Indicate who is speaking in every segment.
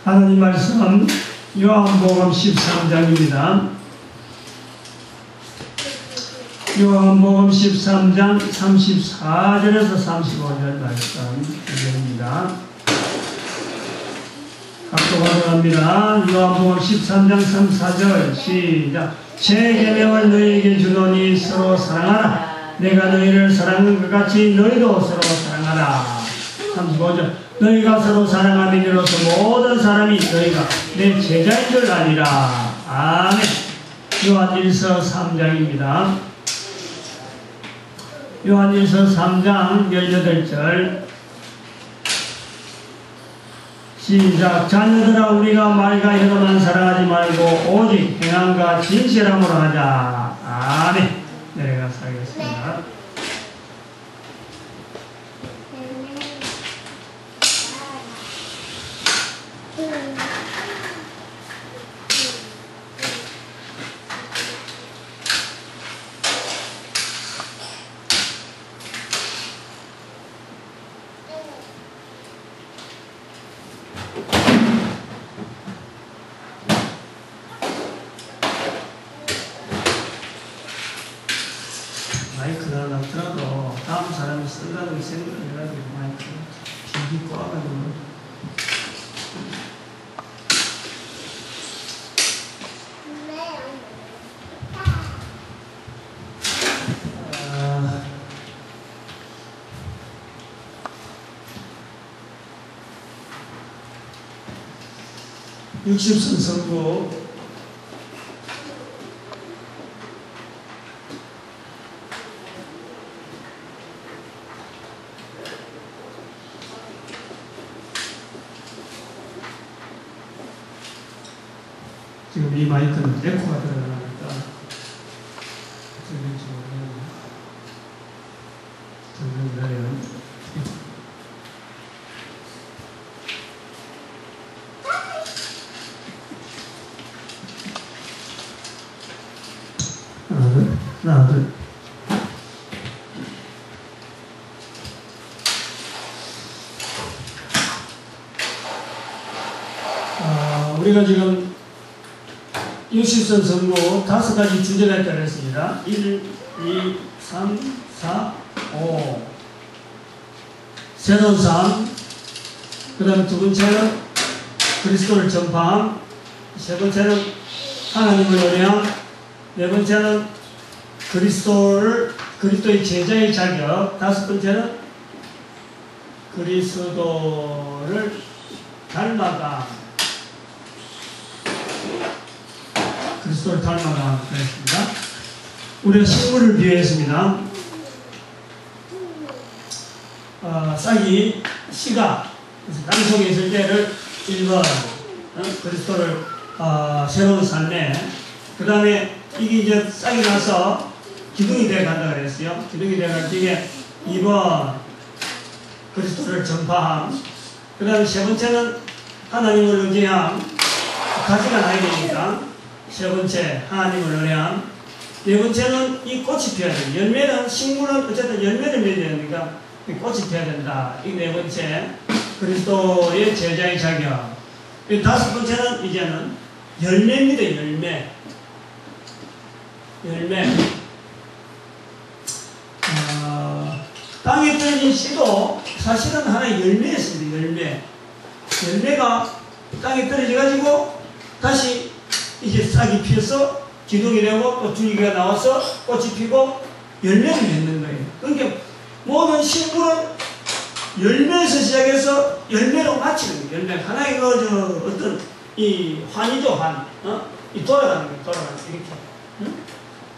Speaker 1: 하나님 말씀 요한복음 13장입니다. 요한복음 13장 34절에서 35절 말씀 드립니다. 각독하러 갑니다. 요한복음 13장 34절 시작. 제 계명을 너희에게 주노니 서로 사랑하라. 내가 너희를 사랑한 것 같이 너희도 서로 사랑하라. 35절. 너희가 서로 사랑하면 이로써 모든 사람이 너희가 내 제자인 줄 아니라. 아멘. 요한일서 3장입니다. 요한일서 3장 18절 시작. 자녀들아 우리가 말과 혀로만 사랑하지 말고 오직 행함과 진실함으로 하자. 아멘. 내려가서 하겠습니다. 마이크가 나더라도 다음 사람이 쓴다는 생각을 해가지고 마이크 비비 꼬아가지고 육십선 선고 지금 이 마이크는 에코가 들어가니까 들릴지 모르겠네요. 하나, 둘. 우리가 지금 60선 선고 5가지 주제가 있다고 했습니다. 1, 2, 3, 4, 5. 새로운 삶. 그 다음 두 번째는 그리스도를 전파함. 세 번째는 하나님을 노래함. 네 번째는 그리스도의 제자의 자격. 다섯 번째는 그리스도를 닮아가. 그리스도를 닮아가 그랬습니다. 우리가 식물을 비유했습니다. 싹이 씨가 땅 속에 있을 때를 1번 그리스도를 새로운 삶에, 그 다음에 이게 이제 싹이 나서 기둥이 되어 간다 그랬어요. 기둥이 되어 갈 때 2번 그리스도를 전파함. 그 다음에 세 번째는 하나님을 의지함. 가지가 나야 되니까 세 번째 하나님을 의뢰함. 네 번째는 이 꽃이 피어야 된다. 열매는, 식물은 어쨌든 열매를 맺어야 되니까 꽃이 피어야 된다. 이 네 번째 그리스도의 제자의 자격. 이 다섯 번째는 이제는 열매입니다. 열매. 땅에 떨어진 씨도 사실은 하나의 열매였습니다. 열매가 땅에 떨어져가지고 다시 이제 싹이 피어서 기둥이 되고 또 줄기가 나와서 꽃이 피고 열매를 맺는 거예요. 그러니까 모든 식물은 열매에서 시작해서 열매로 마치는 거예요. 열매. 하나의 어떤 이 환이죠, 환. 이 돌아가는 거예요. 이렇게.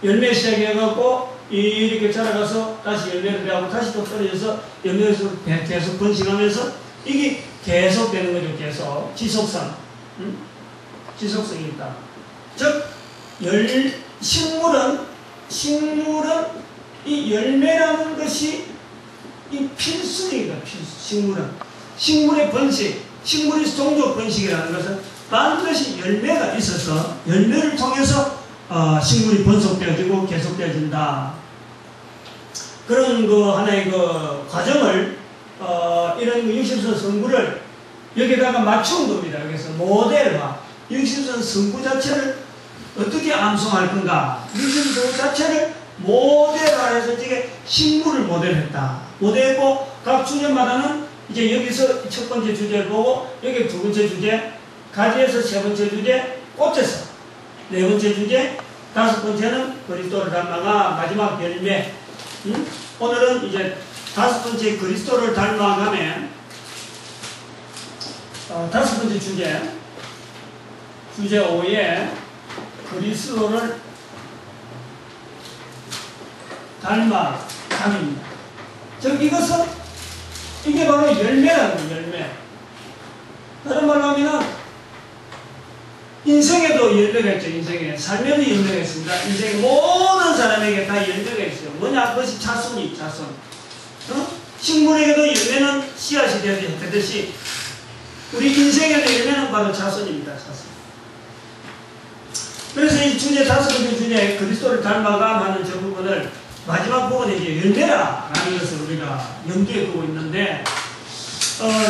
Speaker 1: 열매 시작해갖고 이렇게 자라가서 다시 열매를 배하고 다시 또 떨어져서 열매에서 계속 번식하면서 이게 계속 되는 거죠. 계속 지속성. 지속성이 있다. 즉 식물은 이 열매라는 것이 이 필수입니다. 식물의 번식, 식물의 종족 번식이라는 것은 반드시 열매가 있어서 열매를 통해서 식물이 번속되어지고 계속되어진다. 그런 하나의 과정을 이런 60선 선구를 여기다가 맞춘 겁니다. 그래서 모델화. 육신선 성부 자체를 어떻게 암송할 건가? 육신선 성부 자체를 모델화해서 이게 식물을 모델했다. 모델했고 각 주제마다는 이제 여기서 첫 번째 주제를 보고 여기 두 번째 주제, 가지에서 세 번째 주제, 꽃에서 네 번째 주제, 다섯 번째는 그리스도를 닮아가 마지막 열매. 오늘은 이제 다섯 번째 그리스도를 닮아가면 다섯 번째 주제 5에 그리스도를 닮아감입니다. 즉 이것은 이게 바로 열매라는 거예요. 열매. 다른 말로 하면은 인생에도 열매가 있죠. 인생에 삶에도 열매가 있습니다. 인생의 모든 사람에게 다 열매가 있어요. 뭐냐? 그것이 자손이 자손. 식물에게도 열매는 씨앗이 되듯이 우리 인생에도 열매는 바로 자손입니다. 자손. 그래서 이 주제 다섯 번째 주제 그리스도를 닮아감 하는 저 부분을 마지막 부분에 이제 열매라라는 것을 우리가 염두에 두고 있는데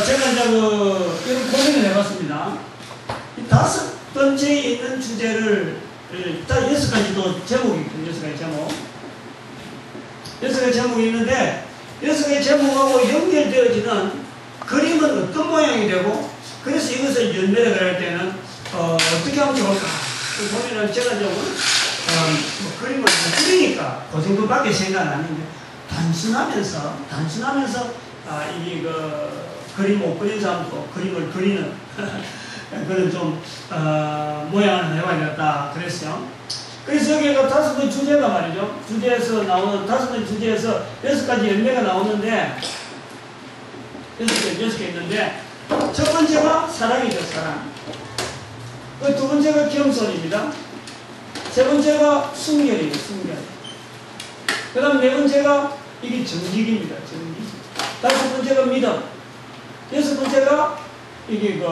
Speaker 1: 제가 이제 이런 고민을 해봤습니다. 이 다섯 번째에 있는 주제를 일단 6가지도 제목이 있거든요. 6가지 제목. 6가지 제목이 있는데 6가지 제목하고 연결되어지는 그림은 어떤 모양이 되고 그래서 이것을 열매를 할 때는 어떻게 하면 좋을까? 보면은 제가 이제 뭐 그림을 그리니까 그 정도밖에 생각 안 하는데 단순하면서 이게 그림 못 그린 사람도 그림을 그리는 그런 좀 모양을 해봐야겠다 그랬어요. 그래서 여기가 다섯 번째 주제가 말이죠. 주제에서 나오는 다섯 번째 주제에서 6가지 열매가 나오는데 6개 있는데 첫 번째가 사랑이죠. 사랑. 그 두 번째가 겸손입니다. 세 번째가 순결이에요. 순결. 그 다음 네 번째가 이게 정직입니다. 정직. 다섯 번째가 믿음. 여섯 번째가 이게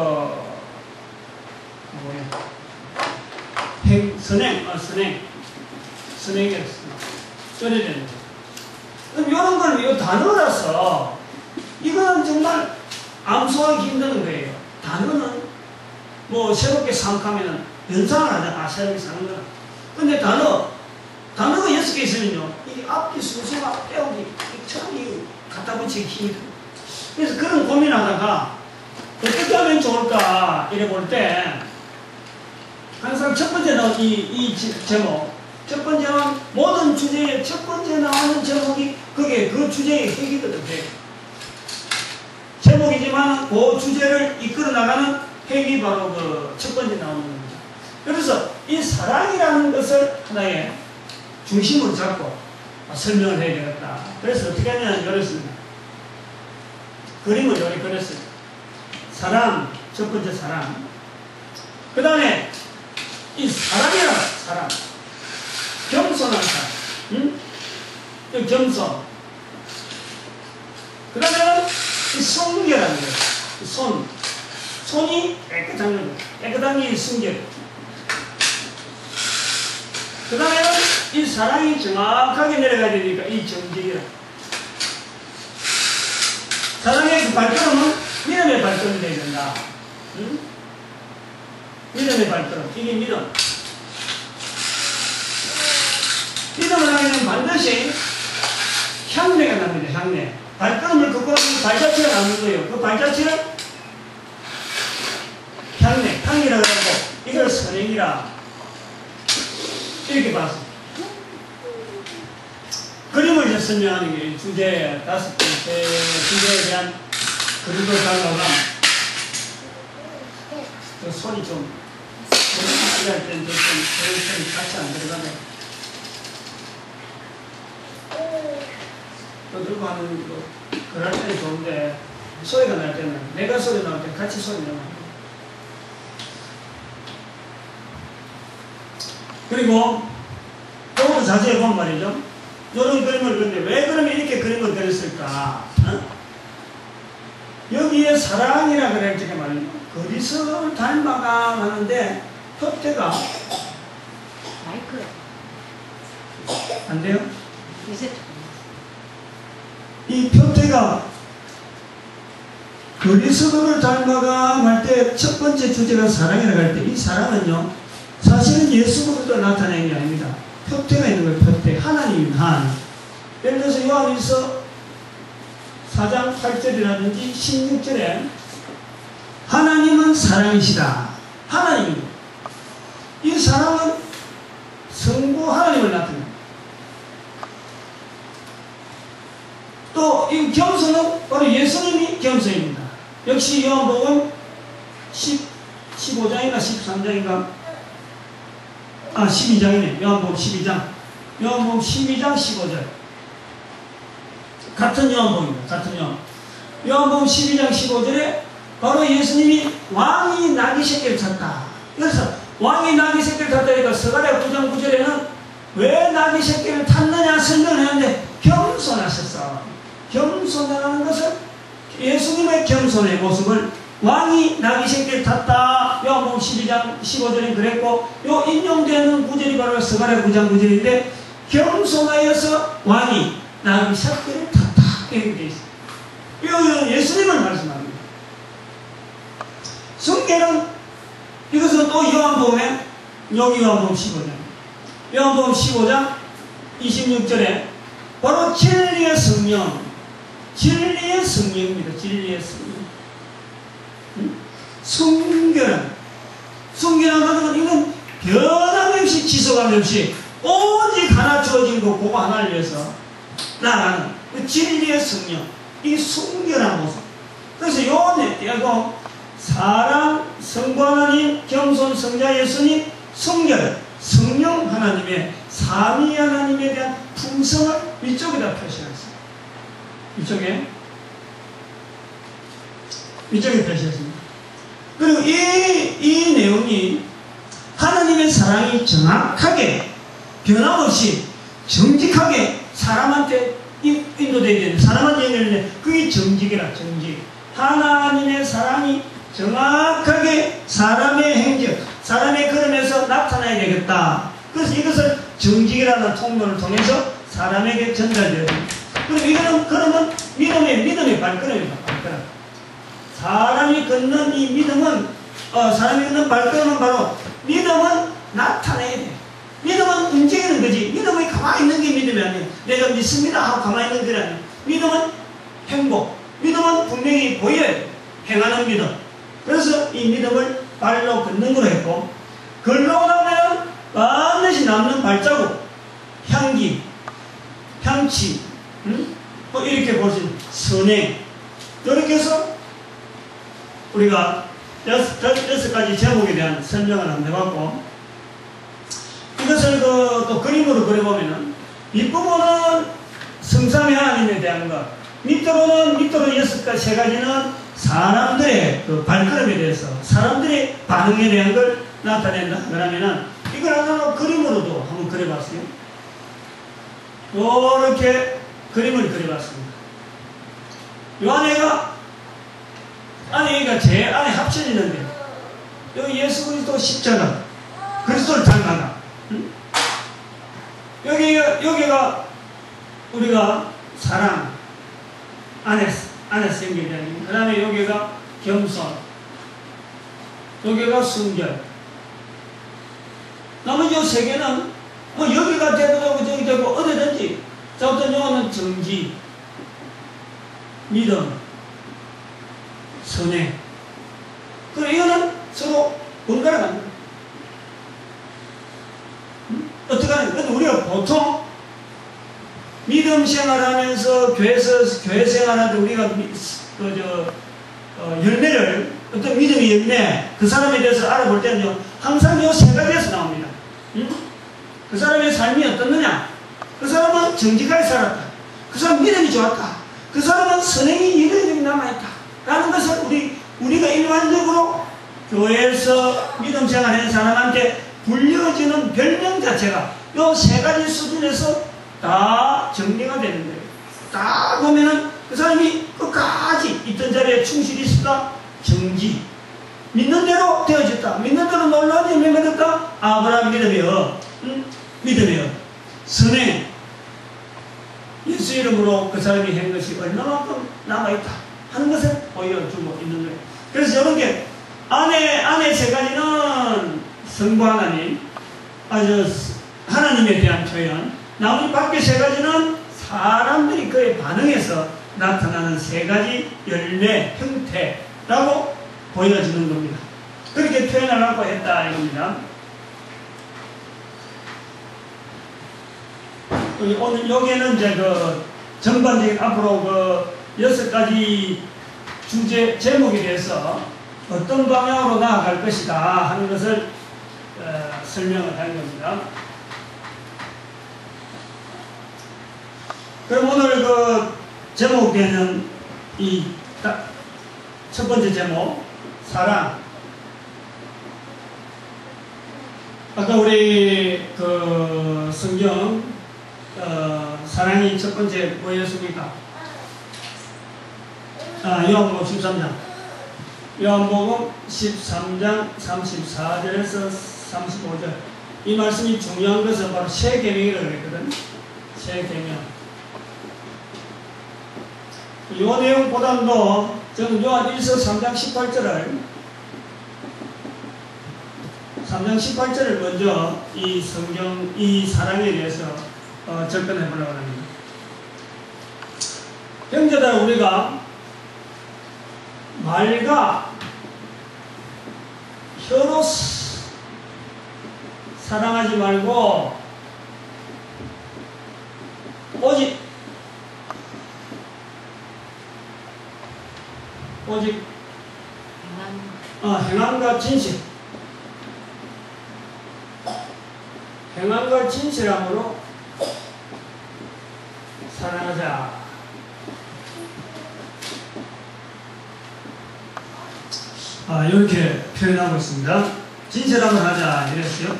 Speaker 1: 선행이었습니다. 전해되는 거. 그럼 이런 건 이 단어라서 이거는 정말 암송하기 힘든 거예요. 단어는 뭐 새롭게 생각하면은 연상을 하잖아. 새롭게 사는 거는. 근데 단어가 6개 있으면요. 이 앞뒤 순서가 떼우기, 참 갖다 붙이기 힘이 들어요. 그래서 그런 고민하다가 어떻게 하면 좋을까 이래 볼 때 항상 첫 번째 나온 이 제목, 첫 번째는 모든 주제의 첫 번째 나오는 제목이 그게 그 주제의 핵이거든. 핵. 제목이지만 그 주제를 이끌어 나가는 핵이 바로 그 첫 번째 나오는 겁니다. 그래서 이 사랑이라는 것을 하나의 중심으로 잡고 설명을 해야 되겠다. 그래서 어떻게 하냐면 이랬습니다. 그림을 이렇게 그렸어요. 사랑, 첫 번째 사랑. 그 다음에 이 사랑이라 사랑. 겸손한 사람. 응? 이 겸손. 그 다음에는 이 순결한 거예요. 손이 깨끗한 거예요. 깨끗한 게 순결. 그 다음에는 이 사랑이 정확하게 내려가야 되니까 이 정직이라. 사랑의 그 발걸음은 믿음의 발걸음이 되어야 된다. 응? 믿음의 발걸음. 이게 믿음. 믿음을 하면 반드시 향내가 납니다. 향내. 발걸음을 긋고 발자취가 나는 거예요. 그 발자취를 향이라고 하고 이걸 선행이라 이렇게 봤습니다. 그림을 이제 설명하는 게 주제 다섯 번째 주제에 대한 그림을 닮아감. 그 손이 좀 일할 때는 좀 그런 손이 같이 안 들어가네. 또 들고 하는 거 그럴 때는 좋은데 소리가 날 때는 내가 소리 나올 때 같이 소리 나요. 그리고 조금 자세히 보면 말이죠. 이런 그림을 그렸는데 왜 그러면 이렇게 그림을 그렸을까? 여기에 사랑이라 그럴 적에 말이죠. 그리스도를 닮아가 하는데 표태가
Speaker 2: 마이크
Speaker 1: 안 돼요?
Speaker 2: 이제
Speaker 1: 이 표태가 그리스도를 닮아감 할 때 첫 번째 주제가 사랑이라고 할 때 이 사랑은요 사실은 예수 그리스도 나타내는 게 아닙니다. 표태가 있는 거예요. 표태. 하나님입니다. 하나님. 예를 들어서 요한일서 4장 8절이라든지 16절에 하나님은 사랑이시다. 하나님입니다. 이 사랑은 성부 하나님을 나타냅니다. 또 이 겸손은 바로 예수님이 겸손입니다. 역시 요한복음 15장인가 13장인가 12장이네. 요한복음 12장. 요한복음 12장 15절. 같은 요한복음입니다. 같은 요한. 요한복음 12장 15절에 바로 예수님이 왕이 나귀 새끼를 탔다. 그래서 왕이 나귀 새끼를 탔다. 그러니까 스가랴 9장 9절에는 왜 나귀 새끼를 탔느냐 설명을 했는데 겸손하셨어. 겸손하는 것을 예수님의 겸손의 모습을 왕이 나귀 새끼를 탔다. 요한복음 12장 15절에 그랬고 요 인용되는 구절이 바로 스가랴 9장 9절인데 겸손하여서 왕이 나귀 새끼를 탔다. 이렇게 되어 있습니다. 이거 예수님을 말씀합니다. 성경은 이것은 또 요한복음에 여기 요한복음 15장 요한복음 15장 26절에 바로 진리의 성령 진리의 성령입니다. 진리의 성령. 순결한 것은 이건 변함없이 지속함 없이 오직 하나 주어진 것 그거 하나를 위해서 나아가는 그 진리의 성령 이 순결한 모습. 그래서 요한에 대하고 사랑, 성부 하나님, 겸손, 성자 예수님, 순결, 성령 하나님의 삼위 하나님에 대한 품성을 위쪽에다 표시했습니다. 위쪽에 표시했습니다. 그리고 이 내용이 하나님의 사랑이 정확하게 변함없이 정직하게 사람한테 인도되게 되는 사람한테 연결되는 그게 정직이라 정직. 하나님의 사랑이 정확하게 사람의 행적, 사람의 걸음에서 나타나야 되겠다. 그래서 이것을 정직이라는 통로를 통해서 사람에게 전달되어야 됩니다. 그럼 이거는 그러면 믿음의 발걸음입니다. 발걸음. 사람이 걷는 이 믿음은 사람이 걷는 발걸음은 바로 믿음은 나타내야 돼. 믿음은 움직이는 거지. 믿음이 가만히 있는 게 믿음이 아니에요. 내가 믿습니다 하고 가만히 있는 게 아니에요. 믿음은 행복. 믿음은 분명히 보여야 돼. 행하는 믿음. 그래서 이 믿음을 발로 걷는 거로 했고 걸러고 나면 반드시 남는 발자국, 향기, 향치, 뭐 이렇게 볼 수 있는 선행. 이렇게 해서 우리가 6가지 제목에 대한 설명을 한번 해봤고 이것을 또 그림으로 그려보면은 윗부분은 성삼위 하나님에 대한 것, 밑으로 6가지는 사람들의 그 발걸음에 대해서 사람들의 반응에 대한 걸 나타낸다. 그러면은 이걸 하나 그림으로도 한번 그려봤어요. 이렇게 그림을 그려봤습니다. 요 안에가 제 안에 합쳐지는데 여기 예수 그리스도 십자가 그리스도를 닮아가. 여기가 우리가 사랑 안에서 연결되는. 그 다음에 여기가 겸손, 여기가 순결. 나머지 요 세 개는 뭐 여기가 되고 저기 되고 어디든지. 자, 어떤 요거는 정지, 믿음, 선행. 그리고 이거는 서로 번갈아 가는 거예요. 어떻게 하는 거예요? 우리가 보통 믿음 생활하면서 교회 생활하는데 우리가 열매를 어떤 믿음의 열매 그 사람에 대해서 알아볼 때는요 항상 요 세 가지에서 나옵니다. 그 사람의 삶이 어떻느냐? 그 사람은 정직하게 살았다. 그 사람 믿음이 좋았다. 그 사람은 선행이 이런저런 남아있다. 라는 것을 우리가 일반적으로 교회에서 믿음 생활하는 사람한테 불려지는 별명 자체가 요 세 가지 수준에서 다 정리가 되는 거예요. 딱 보면은 그 사람이 끝까지 있던 자리에 충실히 있었다. 정지. 믿는 대로 되어졌다. 믿는 대로 놀라운 열매 맺었다. 아브라함 믿음이여. 믿음이여. 선행. 예수 이름으로 그 사람이 한 것이 얼마만큼 남아있다. 하는 것을 보여주고 있는 거예요. 그래서 이런 게 안에 세 가지는 성부 하나님, 하나님에 대한 표현, 나머지 밖에 세 가지는 사람들이 그에 반응해서 나타나는 세 가지 열매 형태라고 보여지는 겁니다. 그렇게 표현하려고 했다 이겁니다. 오늘 여기에는 이제 그 전반적인 앞으로 그 6가지 주제 제목에 대해서 어떤 방향으로 나아갈 것이다 하는 것을 설명을 한 겁니다. 그럼 오늘 그 제목에는 이 첫 번째 제목 사랑. 아까 우리 그 성경 사랑이 첫 번째 뭐였습니까? 요한복음 13장. 요한복음 13장 34절에서 35절. 이 말씀이 중요한 것은 바로 새 계명이라고 그랬거든. 새 계명. 요 내용보다도 저는 요한 1서 3장 18절을 3장 18절을 먼저 이 성경, 이 사랑에 대해서 접근해 보려고 합니다. 형제들, 우리가 말과 혀로 사랑하지 말고 오직 행함과 진실, 행함과 진실함으로 사랑하자. 이렇게 표현하고 있습니다. 진실함을 하자 이랬어요.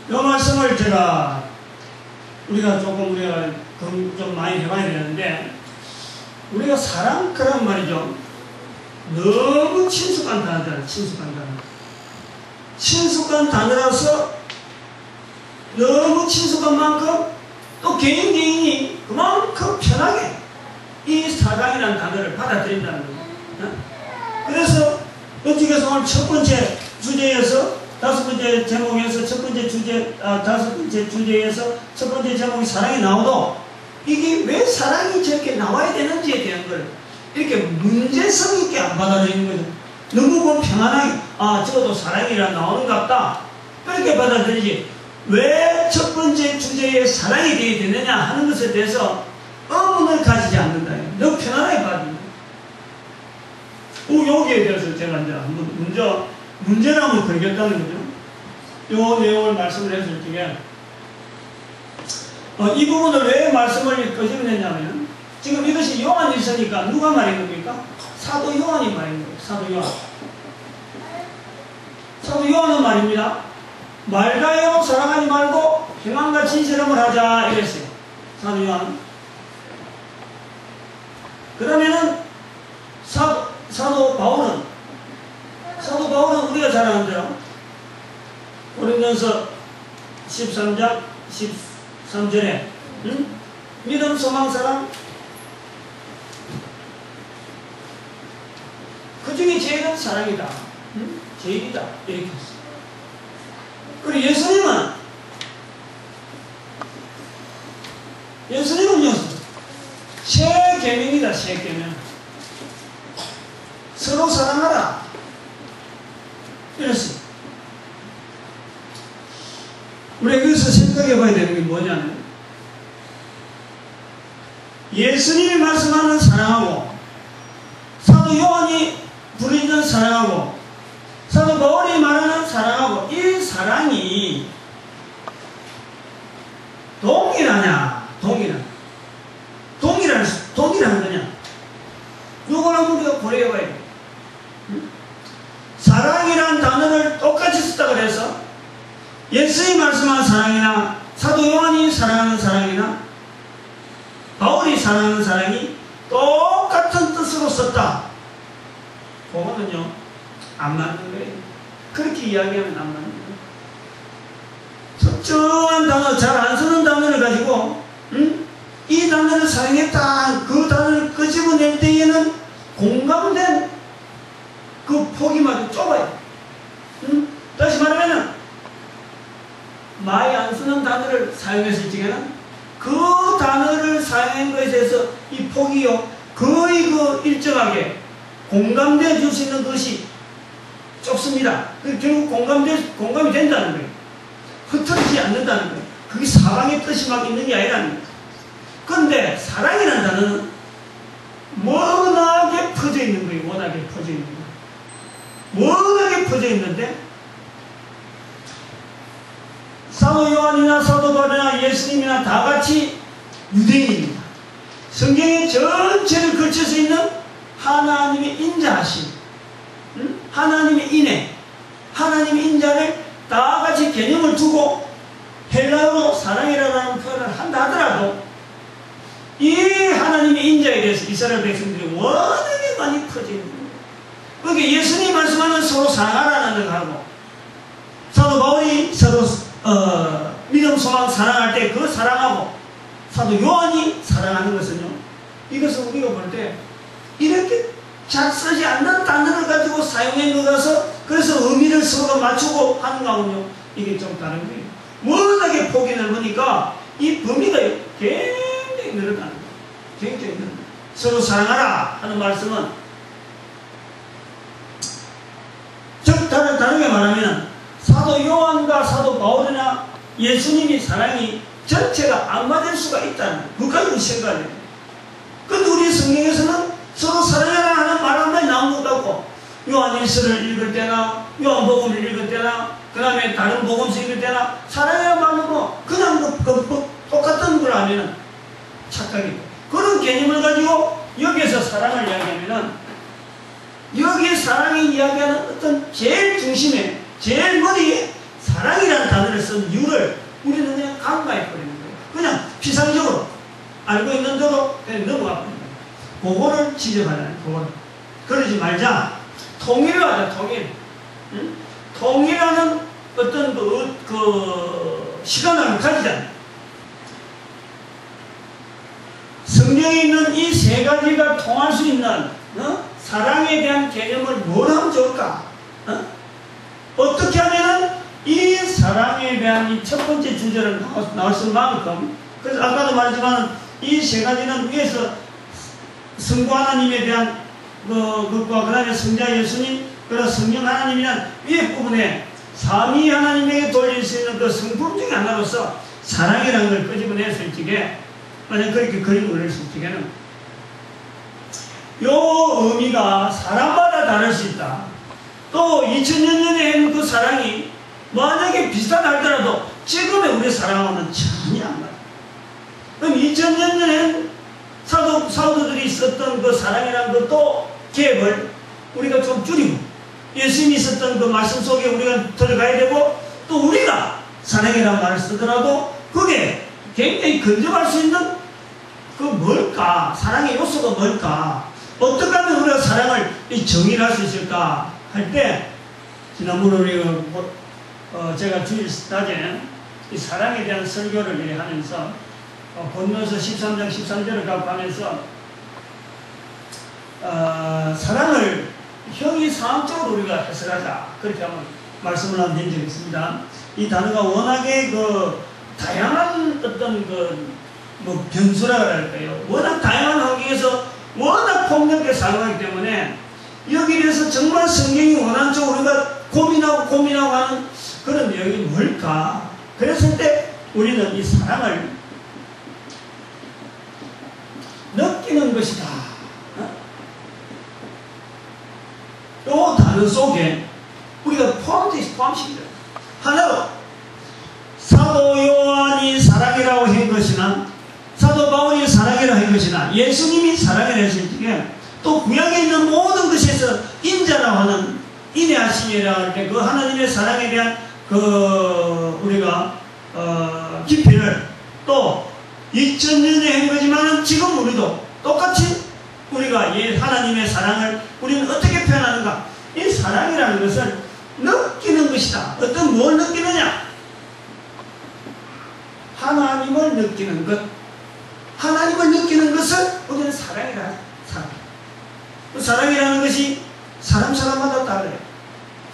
Speaker 1: 이 말씀을 우리가 좀 많이 해봐야 되는데, 우리가 사랑, 그런 말이죠. 너무 친숙한 단어잖아요. 친숙한 단어라서 너무 친숙한 만큼 또 개인이 그만큼 편하게 이 사랑이라는 단어를 받아들인다는 거예요. 그래서 어떻게 해서 오늘 첫 번째 주제에서 다섯 번째 제목에서 첫 번째 주제에서 첫 번째 제목이 사랑이 나오도 이게 왜 사랑이 저렇게 나와야 되는지에 대한 걸 이렇게 문제성 있게 안 받아들이는 거죠. 너무 평안하게 저것도 사랑이라 나오는 것 같다 그렇게 받아들이지, 왜 첫 번째 주제에 사랑이 되어야 되느냐 하는 것에 대해서 의문을 가지지 않는다. 너무 편안하게 받는 거예요. 여기에 대해서 제가 이제 한번 문제를 한번 걸겠다는 거죠. 이 내용을 말씀을 했을 적에 이 부분을 왜 말씀을 끄집어냈냐면, 지금 이것이 요한 일서니까 누가 말인 겁니까? 사도 요한이 말인 거예요. 사도 요한은 말입니다. 말과 혀로 사랑하지 말고 행함과 진실함을 하자 이랬어요. 사도 요한. 그러면은 사도 바울은 우리가 잘 아는 대로 고린도전서 13장 13절에 믿음, 소망, 사랑, 그 중에 제일은 사랑이다. 제일이다. 이렇게 했어요. 그리고 예수님은요, 새 계명이다. 새 계명. 서로 사랑하라. 이랬어요. 우리가 여기서 생각해 봐야 되는 게 뭐냐면, 예수님이 말씀하는 사랑하고, 사도 요한이 부르짖는 사랑하고, 사도 바울이 말하는 사랑하고, 이 사랑이 동일하냐? 동일한 거냐? 이걸 한번 우리가 고려해 봐야 돼. 사랑이라는 단어를 똑같이 썼다 그래서 예수님이 말씀한 사랑이나 사도 요한이 사랑하는 사랑이나 바울이 사랑하는 사랑이 똑같은 뜻으로 썼다. 그거는요, 안 맞는 거예요. 그렇게 이야기하면 안 맞는 거예요. 특정한 단어, 잘 안 쓰는 단어를 가지고 이 단어를 사용했다. 그 단어를 끄집어낼 때에는 공감된 그 폭이 아주 좁아요. 다시 말하면 많이 안 쓰는 단어를 사용했을 적에는 그 단어를 사용한 것에 대해서 이 폭이요 거의 그 일정하게 공감되어 줄 수 있는 것이 좁습니다. 결국 공감이 된다는 거예요. 흐트러지지 않는다는 거예요. 그게 사랑의 뜻이 막 있는 게 아니라는 거예요. 그런데 사랑이라는 단어는 워낙에 퍼져 있는 거예요. 워낙에 퍼져 있는 거예요. 워낙에 퍼져 있는데 사도 요한이나 사도 바울이나 예수님이나 다 같이 유대인입니다. 성경의 전체를 걸쳐서 있는 하나님의 인자하심, 하나님의 인애, 하나님의 인자를 다 같이 개념을 두고 헬라어로 사랑이라는 표현을 한다 하더라도 이 하나님의 인자에 대해서 이스라엘 백성들이 워낙에 많이 퍼져 있는 거예요. 그러니까 예수님이 말씀하는 서로 사랑하라는 것하고 사도 바울이 서로 믿음, 소망, 사랑할 때 그 사랑하고 사도 요한이 사랑하는 것은요, 이것은 우리가 볼 때 이렇게 잘 쓰지 않는 단어를 가지고 사용해 넣어서 그래서 의미를 서로가 맞추고 하는 거하고요, 이게 좀 다른 거예요. 워낙에 폭이 넓으니까 이 범위가 굉장히 늘어나는 거예요. 굉장히 늘어나는 거예요. 서로 사랑하라 하는 말씀은 즉 다르게 말하면 사도 요한과 사도 바울이나 예수님이 사랑이 전체가 안 맞을 수가 있다는 거예요. 그까지는 생각해요. 그런데 우리 성경에서는 서로 사랑하라 하는 말 한 마디 나온 것 같고 요한일서를 읽을 때나 요한복음을 읽을 때나 그 다음에 다른 복음서 읽을 때나 사랑이라는 말로 그냥 똑같은 걸 하면 착각이고 그런 개념을 가지고 여기에서 사랑을 이야기하면 여기에 사랑이 이야기하는 어떤 제일 중심에 제일 머리에 사랑이라는 단어를 쓴 이유를 우리는 그냥 간과해버리는 거예요. 그냥 피상적으로 알고 있는 대로 그냥 넘어가 버립니다. 그거를 지적하자는 그거를. 그러지 말자. 통일을 하자. 통일. 응? 통일하는 어떤 그 시간을 가지자. 성경에 있는 이 세 가지가 통할 수 있는 사랑에 대한 개념을 뭘 하면 좋을까? 어떻게 하면 이 사랑에 대한 이 첫 번째 주제를 나왔을 만큼, 그래서 아까도 말했지만 이 세 가지는 위에서 성부 하나님에 대한 것과 그 다음에 성자 예수님, 그리고 성령 하나님이란 위에 부분에 삼위 하나님에게 돌릴 수 있는 그 성품 중에 하나로서 사랑이라는 걸 끄집어냈을 적에, 만약 그렇게 그림을 그렸을 적에는 요 의미가 사람마다 다를 수 있다. 또 2000년 전에 한 그 사랑이 만약에 비슷하다 할더라도 지금의 우리 사랑하고는 전혀 안 맞아요. 그럼 2000년 전에 사도들이 있었던 그 사랑이라는 것도 갭을 우리가 좀 줄이고 예수님이 있었던 그 말씀 속에 우리가 들어가야 되고 또 우리가 사랑이라는 말을 쓰더라도 그게 굉장히 근접할 수 있는 그 뭘까? 사랑의 요소가 뭘까? 어떻게 하면 우리가 사랑을 정의를 할 수 있을까? 할 때 지난번에 우리가 제가 주일 낮에 이 사랑에 대한 설교를 하면서 본문서 13장 13절을 갖고 하면서 사랑을 형이상학적으로 우리가 해석하자 그렇게 한번 말씀을 한 적이 있습니다. 이 단어가 워낙에 그 다양한 어떤 변수라 할까요? 워낙 다양한 환경에서 워낙 폭넓게 사용하기 때문에 여기에 대해서 정말 성경이 원하는 쪽으로 우리가 고민하고 하는 그런 내용이 뭘까? 그랬을 때 우리는 이 사랑을 느끼는 것이다. 이 단어 속에 우리가 포함시키죠. 하나로 사도 요한이 사랑이라고 한 것이나 사도 바울이 사랑이라고 한 것이나 예수님이 사랑이라고 했을 때 또 구약에 있는 모든 것에서 인자라고 하는 인내하심이라고 할 때 그 하나님의 사랑에 대한 우리가 깊이를 또 2000년에 한 거지만 지금 우리도 똑같이 우리가 이 하나님의 사랑을 우리는 어떻게 표현하는가? 이 사랑이라는 것을 느끼는 것이다. 뭘 느끼느냐? 하나님을 느끼는 것. 하나님을 느끼는 것을 우리는 사랑이라 하죠. 사랑. 그 사랑이라는 것이 사람마다 달라요.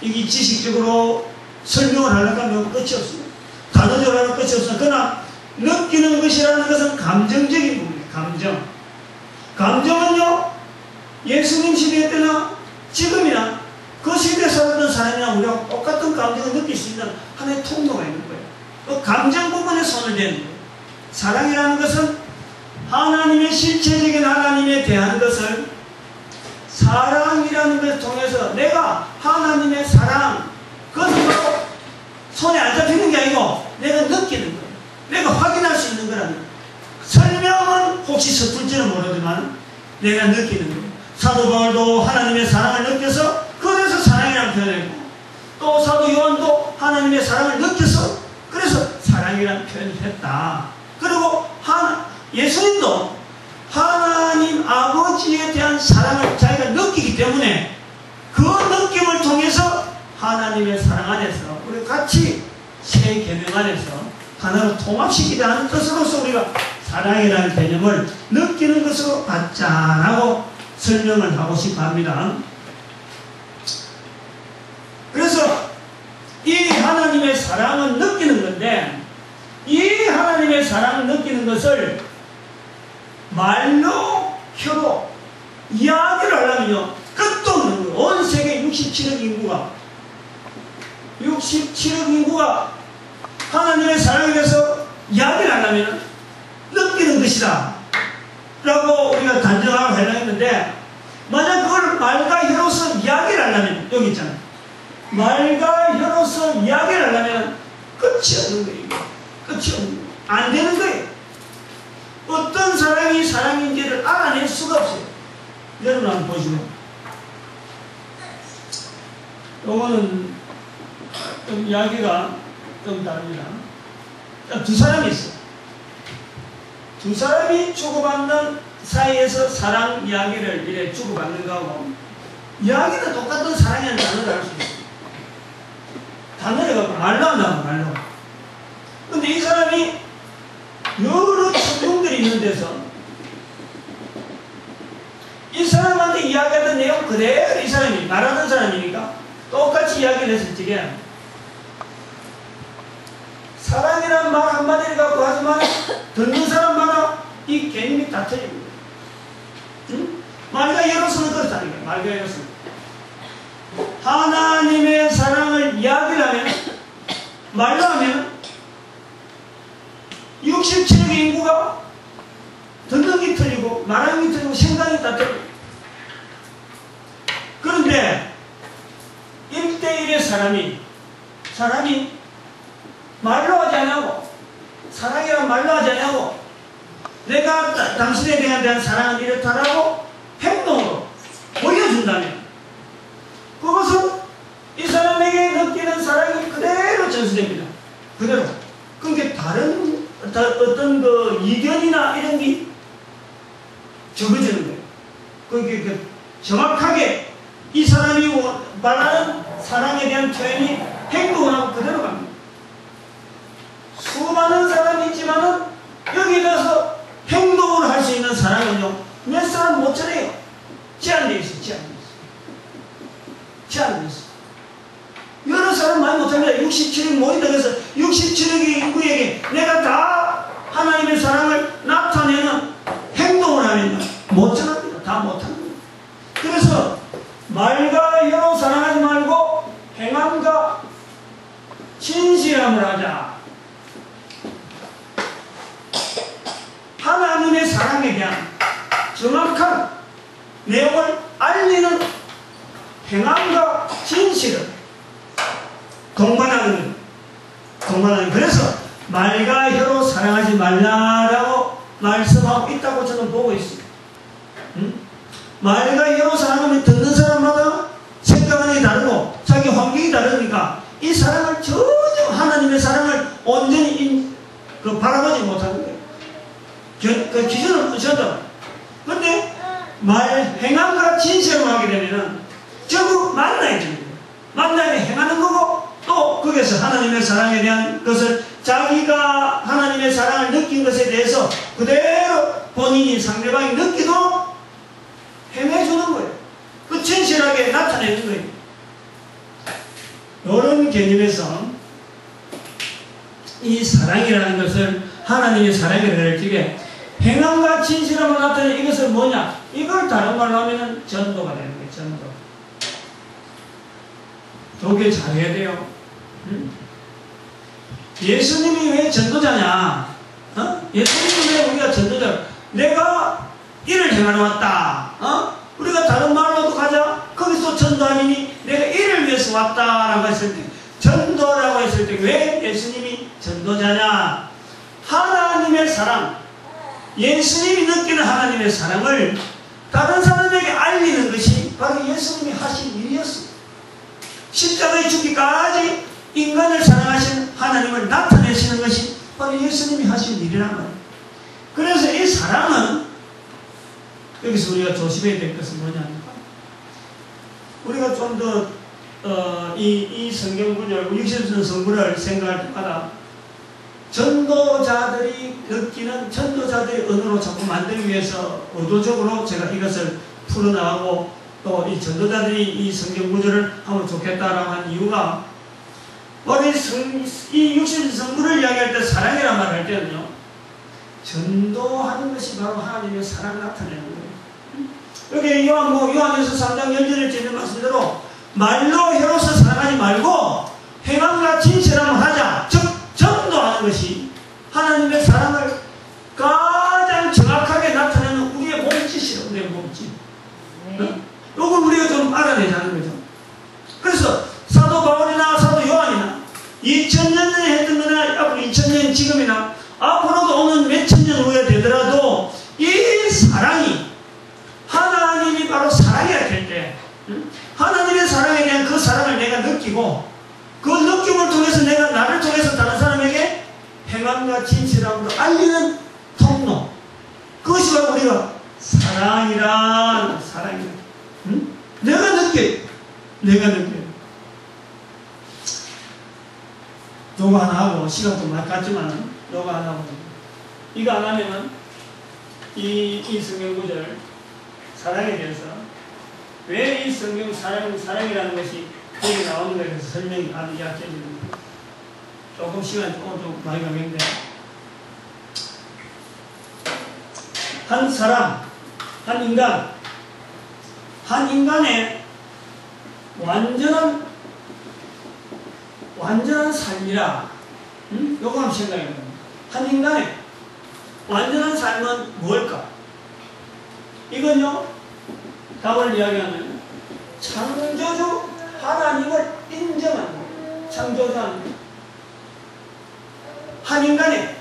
Speaker 1: 이게 지식적으로 설명을 하려고 하면 끝이 없습니다. 단어적으로 하면 끝이 없습니다. 그러나 느끼는 것이라는 것은 감정적인 부분이에요. 감정. 감정은요, 예수님 시대 때나 지금이나 그 시대에 살았던 사람이나 우리가 똑같은 감정을 느낄 수 있는 하나의 통로가 있는 거예요. 그 감정 부분에 손을 대는 거예요. 사랑이라는 것은 하나님의 실체적인 하나님에 대한 것을 사랑이라는 것을 통해서 내가 하나님의 사랑, 그것은 바로 손에 안 잡히는 게 아니고 내가 느끼는 거예요. 내가 확인할 수 있는 거라는 거예요. 설명은 혹시 서툴지는 모르지만 내가 느끼는 거예요. 사도 바울도 하나님의 사랑을 느껴서 그래서 사랑이라는 표현을 했고, 또 사도 요한도 하나님의 사랑을 느껴서 그래서 사랑이라는 표현을 했다. 그리고 예수님도 하나님 아버지에 대한 사랑을 자기가 느끼기 때문에 그 느낌을 통해서 하나님의 사랑 안에서 우리 같이 새 계명 안에서 하나로 통합시키자는 뜻으로서 우리가 사랑이라는 개념을 느끼는 것으로 받자라고 설명을 하고 싶어 합니다. 그래서 이 하나님의 사랑은 느끼는 건데, 이 하나님의 사랑을 느끼는 것을 말로, 혀로 이야기를 하려면요, 끝도 없는 거예요. 온 세계 67억 인구가 하나님의 사랑에 대해서 이야기를 하려면 느끼는 것이다 라고 우리가 단정하고 하려고 했는데, 만약 그걸 말과 혀로서 이야기를 하려면, 여기 있잖아요. 말과 혀로서 이야기를 하려면 끝이 없는 거예요. 끝이 없는 거예요. 안 되는 거예요. 어떤 사랑이 사랑인지를 알아낼 수가 없어요. 여러분 한번 보시면, 요거는 좀 이야기가 좀 다릅니다. 두 사람이 있어요. 두 사람이 주고받는 사이에서 사랑 이야기를 이래 주고받는 거하고, 이야기는 똑같은 사랑이라는 단어를 알 수 있어요. 단어를 갖고 말로 한다고, 말로. 근데 이 사람이 여러 청중들이 있는 데서 이 사람한테 이야기하던 내용 그대로 이 사람이 말하는 사람이니까 똑같이 이야기를 했을 적에 사랑이라는 말 한마디를 갖고 하지만 듣는 사람마다 이 개념이 다 틀립니다. 응? 말과 여로서는 그렇다는 거예요. 말과 여로서는. 하나님의 사랑을 이야기를 하면, 말로 하면 67억 인구가 듣는 게 틀리고 말하는 게 틀리고 생각이 다 틀리고, 그런데 1대1의 사람이 말로 하지 않냐고, 사랑이란 말로 하지 않냐고, 내가 당신에 대한 사랑은 이렇다라고 행동으로 보여준다면 그것은 이 사람에게 느끼는 사랑이 그대로 전수됩니다. 그대로. 그러니까 다른 어떤 그 이견이나 이런 게 적어지는 거예요. 그러니까 정확하게 이 사람이 말하는 사랑에 대한 표현이 행동을 하고 그대로 갑니다. 수많은 사람이 있지만은 여기 가서 행동을 할 수 있는 사람은요, 몇 사람 못 찾아요. 제한되어 있어요. 제한되어 있어요. 여러 사람 많이 못합니다. 67억 모인다 그래서 67억의 인구에게 내가 다 하나님의 사랑을 나타내는 행동을 하면 못 전합니다. 다 못합니다. 그래서 말과 혀로 사랑하지 말고 행함과 진실함을 하자. 하나님의 사랑에 대한 정확한 내용을 알리는 행함과 진실을 동반하는 거예요. 그래서 말과 혀로 사랑하지 말라라고 말씀하고 있다고 저는 보고 있습니다. 말과 혀로 사랑하면 듣는 사람마다 생각이 다르고 자기 환경이 다르니까 이 사랑을 전혀 하나님의 사랑을 온전히 바라보지 못하는 거예요. 그 기준을 무시한다. 그런데 행함과 진실을 하게 되면은 결국 만나야 됩니다. 만나야 행하는 거고 또 거기에서 하나님의 사랑에 대한 것을 자기가 하나님의 사랑을 느낀 것에 대해서 그대로 본인이 상대방이 느끼도록 행해주는 거예요. 그 진실하게 나타내는 거예요. 이런 개념에서 이 사랑이라는 것을 하나님의 사랑이라고 할 적에 행함과 진실함을 나타내는 이것은 뭐냐? 이걸 다른 말로 하면 전도가 되는 거예요. 전도. 독일 잘해야 돼요. 예수님이 왜 전도자냐? 예수님이 왜 우리가 전도자? 내가 이를 행하러 왔다. 우리가 다른 말로도 가자. 거기서 전도하니 내가 이를 위해서 왔다라고 했을 때, 전도라고 했을 때 왜 예수님이 전도자냐? 하나님의 사랑, 예수님이 느끼는 하나님의 사랑을 다른 사람에게 알리는 것이 바로 예수님이 하신 일이었습니다. 십자가에 죽기까지 인간을 사랑하신 하나님을 나타내시는 것이 바로 예수님이 하신 일이란 말이에요. 그래서 이 사랑은 여기서 우리가 조심해야 될 것은 뭐냐면, 우리가 좀 더 이 성경 구절, 60선 성구를 생각할 때마다 전도자들이 느끼는 전도자들의 언어로 자꾸 만들기 위해서 의도적으로 제가 이것을 풀어나가고 또 이 전도자들이 이 성경 구절을 하면 좋겠다라고 한 이유가, 바로 이 60선 성구를 이야기할 때 사랑이란 말을 할 때는요, 전도하는 것이 바로 하나님의 사랑을 나타내는 거예요. 여기 요한에서 3장 연전을 짓는 말씀대로 말로 혀로서 사랑하지 말고 행함과 진실함을 하자. 즉 전도하는 것이 하나님의 사랑을 가장 정확하게 나타내는 우리의 몸짓이에요. 우리의 몸짓. 이걸 우리가 좀 알아내자는 거죠. 그래서 사도 바울이나 사도 요한이나 2000년 전에 했던 거나 앞으로 2000년 지금이나 앞으로도 오는 몇천 년 후에 되더라도 이 사랑이 하나님이 바로 사랑이라 할 때, 하나님의 사랑에 대한 그 사랑을 내가 느끼고 그 느낌을 통해서 내가 나를 통해서 다른 사람에게 행함과 진실함으로 알리는 통로, 그것이 바로 우리가 사랑이란 사랑이다. 내가 느껴요. 요거 하나 하고 시간도 많이 갔지만 요거 하나 하고 이거 안 하면은 이 성경 구절 사랑에 대해서 왜 이 성경 사랑이라는 것이 여기 나오는 것에 대해서 설명이 아주 약해집니다. 조금 시간이 좀 많이 가겠는데, 한 사람, 한 인간의 완전한 삶이라, 요거 한번 생각해 봅니다. 한 인간의 완전한 삶은 뭘까? 이건요, 답을 이야기하면 창조주 하나님을 인정하는, 창조주하는 한 인간의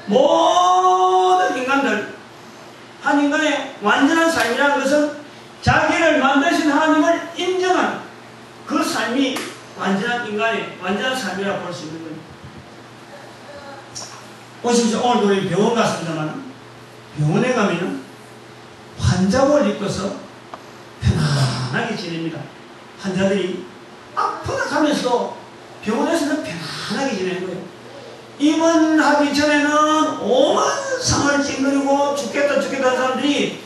Speaker 1: 모든 인간들, 한 인간의 완전한 삶이라는 것은 자기를 만드신 하나님을 인정하는 그 삶이 완전한 인간의 완전한 삶이라고 볼 수 있는 거예요. 보십시오. 오늘도 우리 병원 갔습니다만, 병원에 가면은 환자복을 입고서 편안하게 지냅니다. 환자들이 아프다 하면서도 병원에서는 편안하게 지내는 거예요. 입원하기 전에는 오만 상을 찡그리고 죽겠다 하는 사람들이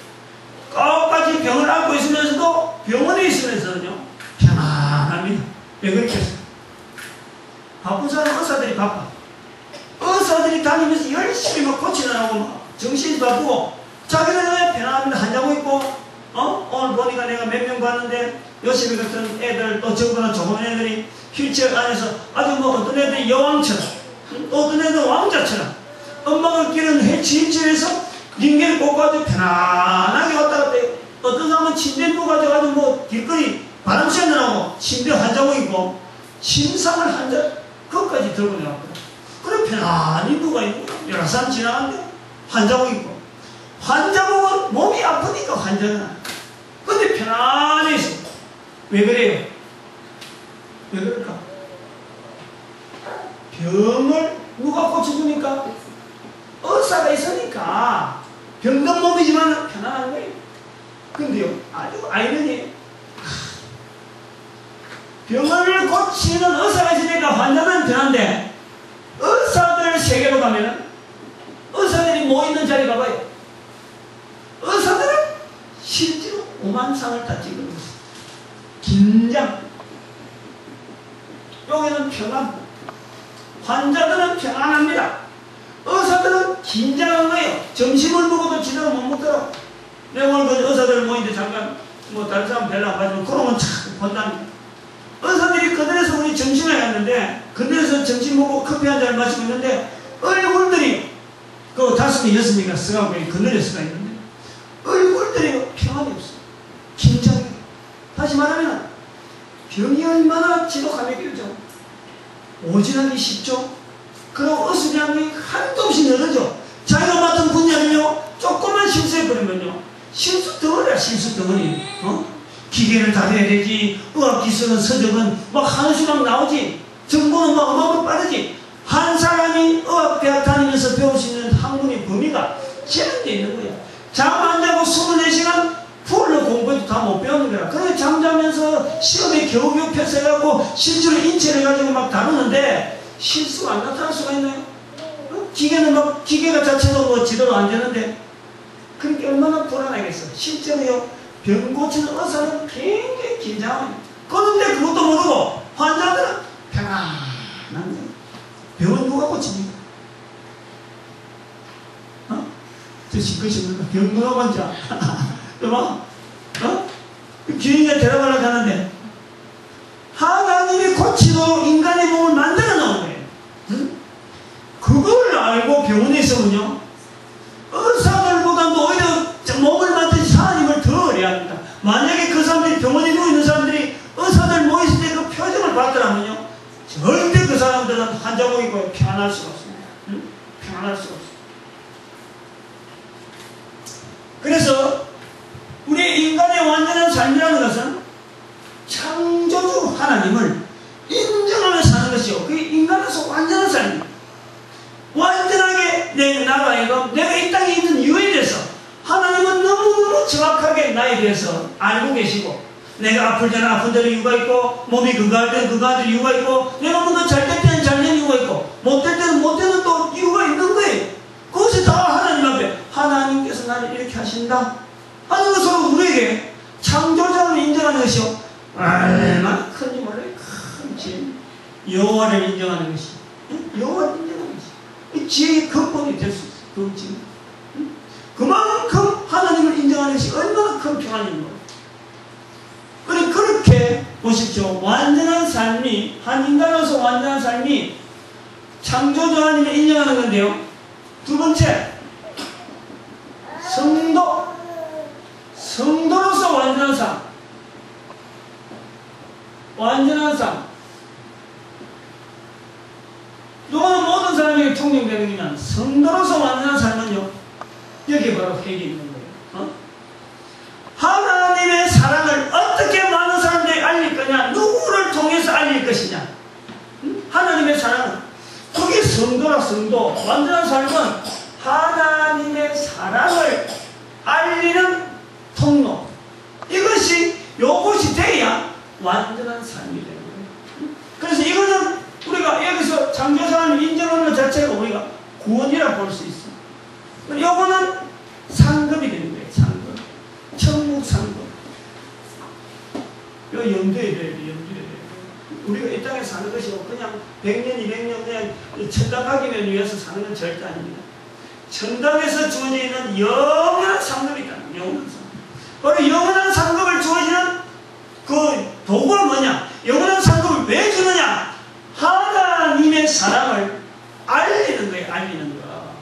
Speaker 1: 끝까지 병을 앓고 있으면서도 병원에 있으면서는요 편안합니다. 왜 그렇겠어요? 바쁜 사람은 의사들이 바빠. 의사들이 다니면서 열심히 막 고치느라고 막 정신이 바쁘고, 자기는 왜 편안합니다. 한자고 있고, 오늘 보니까 내가 몇 명 봤는데 요셉이 같은 애들, 또 저보다 조그만 애들이 휠체어 안에서 아주 어떤 애들이 여왕처럼, 어떤 애들은 왕자처럼 엄마가 끼는 해치임실에서 링게를 꽂고 아주 편안하게 왔다 갔다 해요. 어떤 사람은 침대에 누워가지고 아주 길거리 바람 쐬느라고 침대 환자복 입고 침상을 그것까지 들고 내왔거든. 그래 편안히 누워있는 거야. 여러 사람 지나가는데 환자복 입고. 환자복은 몸이 아프니까 환자는. 근데 편안히 있어. 왜 그래요? 왜 그럴까? 병을 누가 고쳐주니까? 의사가 있으니까. 병든 몸이지만 편안한 거예요. 근데요, 아주 아이러니, 병을 고치는 의사가 있으니까 환자는 편한데, 의사들 오만상을 다 찍어놓았어요. 긴장. 여기는 평안. 환자들은 평안합니다. 의사들은 긴장한 거예요. 점심을 먹어도 제대로 못 먹더라고. 내가 오늘 그 의사들 모이는데 잠깐 뭐 다른 사람 별로 안 가지고 그러면 참 본답니다. 의사들이 그늘에서 우리 점심에 갔는데 그늘에서 점심 먹고 커피 한 잔 마시고 있는데 얼굴들이 그 5명 6명이 서가고 그늘에 서가 있는데 얼굴들이 평안이 없어요. 긴장해. 다시 말하면 병이 얼마나 지독하게 길죠. 오진하기 쉽죠. 그리고 어수량이 한도 없이 늘어져. 자기가 맡은 분야를요 조금만 실수해버리면요 실수 덩어리야. 실수 덩어리. 기계를 다뤄야 되지. 의학기술은 서적은 막 한수 막 나오지. 정보는 막 어마어마하게 빠르지. 한 사람이 의학대학 다니면서 배울 수 있는 학문의 범위가 제한되어 있는 거야. 잠 안 자고 24시간 풀로 공부해도 다 못 배우는 거야. 그래서 잠자면서 시험에 겨우겨우 패스해갖고 실제로 인체를 가지고 막 다루는데 실수가 안 나타날 수가 있나요? 기계는 막 기계가 자체도 뭐 제대로 안 되는데 그렇게 얼마나 불안하겠어. 실제로요 병 고치는 의사는 굉장히 긴장해요. 그런데 그것도 모르고 환자들은 평안한 거예요. 병은 누가 고칩니까? 저 시끄럽습니까? 병 누가 고쳐? 여봐, 귀인에 데려가려고 하는데 하나님이 고치도록 인간의 몸을 만들어 놓은 거예요. 그걸 알고 병원에 있으면요 의사들보다도 오히려 몸을 만드신 하나님을 더 의뢰합니다. 만약에 그 사람들이 병원에 누워 있는 사람들이 의사들 모였을 때 그 표정을 봤더라면요 절대 그 사람들은 환자복이고 평안할 수가 없습니다. 평안할 수가 없습니다. 그래서 우리 인간의 완전한 삶이라는 것은 창조주 하나님을 인정하며 사는 것이요. 그게 인간으로서 완전한 삶입니다. 완전하게 내 나라에도 내가 이 땅에 있는 이유에 대해서 하나님은 너무너무 정확하게 나에 대해서 알고 계시고 내가 아플 때는 아픈 대로 이유가 있고 몸이 건강할 때는 건강할 이유가 있고 내가 뭔가 잘 될 때는 잘 된 이유가 있고 못 될 때는 못 되는 또 이유가 있는 거예요. 그것이 다 하나님 앞에 하나님께서 나를 이렇게 하신다 하는 것으로 우리에게 창조자를 인정하는 것이요 얼마나 큰지 몰라요. 큰 진 여호와를 인정하는 것이 여호와를 인정하는 것이 지혜의 근본이 될 수 있어요. 그 지금 그만큼 하나님을 인정하는 것이 얼마나 큰 평안인 거예요. 그렇게 보십시오. 완전한 삶이 한 인간으로서 완전한 삶이 창조주 하나님을 인정하는 건데요. 두 번째 성도로서 완전한 삶. 완전한 삶. 누가 모든 사람에게 통용되는 거면 성도로서 완전한 삶은요 여기에 바로 핵이 있는 거예요. 하나님의 사랑을 어떻게 많은 사람들이 알릴 거냐, 누구를 통해서 알릴 것이냐. 하나님의 사랑은 그게 성도라. 성도 완전한 삶은 하나님의 사랑을 알리는 통로. 요것이 돼야 완전한 삶이 되는 거예요. 그래서 이거는 우리가 여기서 창조사를 인정하는 것 자체가 우리가 구원이라 볼 수 있어. 요거는 상급이 되는 거예요. 상급. 천국 상급. 요 염두에 돼야 돼. 우리가 이 땅에 사는 것이 그냥 100년, 200년 그냥 천당 가기를 위해서 사는 건 절대 아닙니다. 천당에서 주어져 있는 영원한 상급이 있다. 영원한 상급. 바로 영원한 상급을 주어지는 그 도구가 뭐냐? 영원한 상급을 왜 주느냐? 하나님의 사랑을 알리는 거예요. 알리는 거.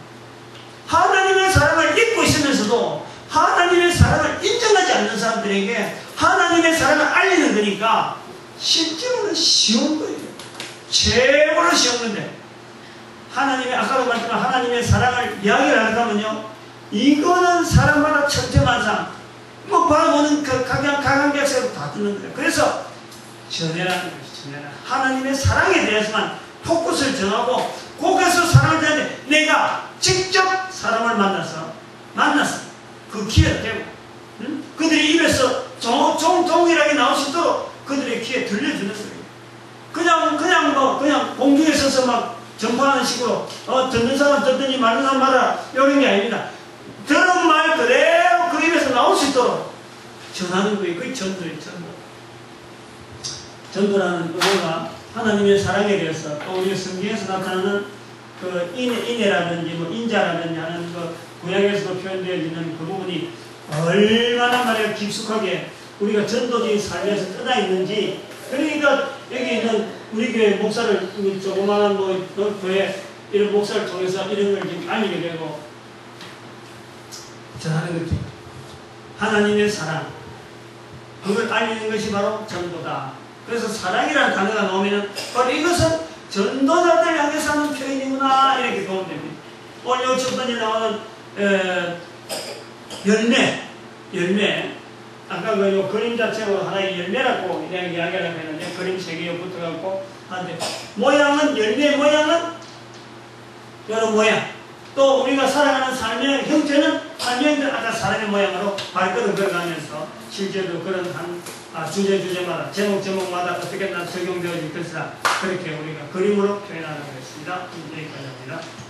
Speaker 1: 하나님의 사랑을 잊고 있으면서도 하나님의 사랑을 인정하지 않는 사람들에게 하나님의 사랑을 알리는 거니까 실제로는 쉬운 거예요. 최고로 쉬운 건데 하나님의 아까도 말했지만 하나님의 사랑을 이야기를 하려면요 이거는 사람마다 천태만상 뭐 바라보는 그 각양각색으로 다 듣는 거예요. 그래서 전해라는 것이 전해라. 하나님의 사랑에 대해서만 포커스를 정하고 거기서 사랑을 대하는데 내가 직접 사람을 만나서 그 기회를 되고 그들이 입에서 동일하게 나올 수 있도록 그들의 귀에 들려주는 거예요. 그냥 공중에 서서 막 전파하는 식으로 듣는 사람 듣더니 말하는 사람 말아라 이런 게 아닙니다. 들은 말 그대로 그 입에서 나올 수 있도록 전하는 거예요. 그게 전도예요. 전도. 전도라는 의미가 하나님의 사랑에 대해서 또 우리 성경에서 나타나는 그 인애라든지 뭐 인자라든지 하는 그 구약에서도 표현되어지는 그 부분이 얼마나 말이야 깊숙하게 우리가 전도적인 삶에서 떠나 있는지. 그러니까 여기 있는 우리 교회 목사를 조그마한 뭐 교회 이런 목사를 통해서 이런 걸 지금 알리게 되고 전하는 거죠. 하나님의 사랑, 그걸 알리는 것이 바로 전도다. 그래서 사랑이라는 단어가 나오면은 이것은 전도자들 향해서 하는 표현이구나 이렇게 보면 됩니다. 오늘 첫 번째 나오는 열매. 아까 그 그림 자체로 하나의 열매라고 이야기를 했는데 그림 3개 붙어갖고 하는데 모양은 열매 모양은 여러 모양. 또 우리가 살아가는 삶의 형태는 삶의 아까 사람의 모양으로 발걸음 걸어가면서 실제로 그런 주제마다 제목마다 어떻게 적용되어질 것이다. 그렇게 우리가 그림으로 표현하는 것입니다. 여기까지 합니다.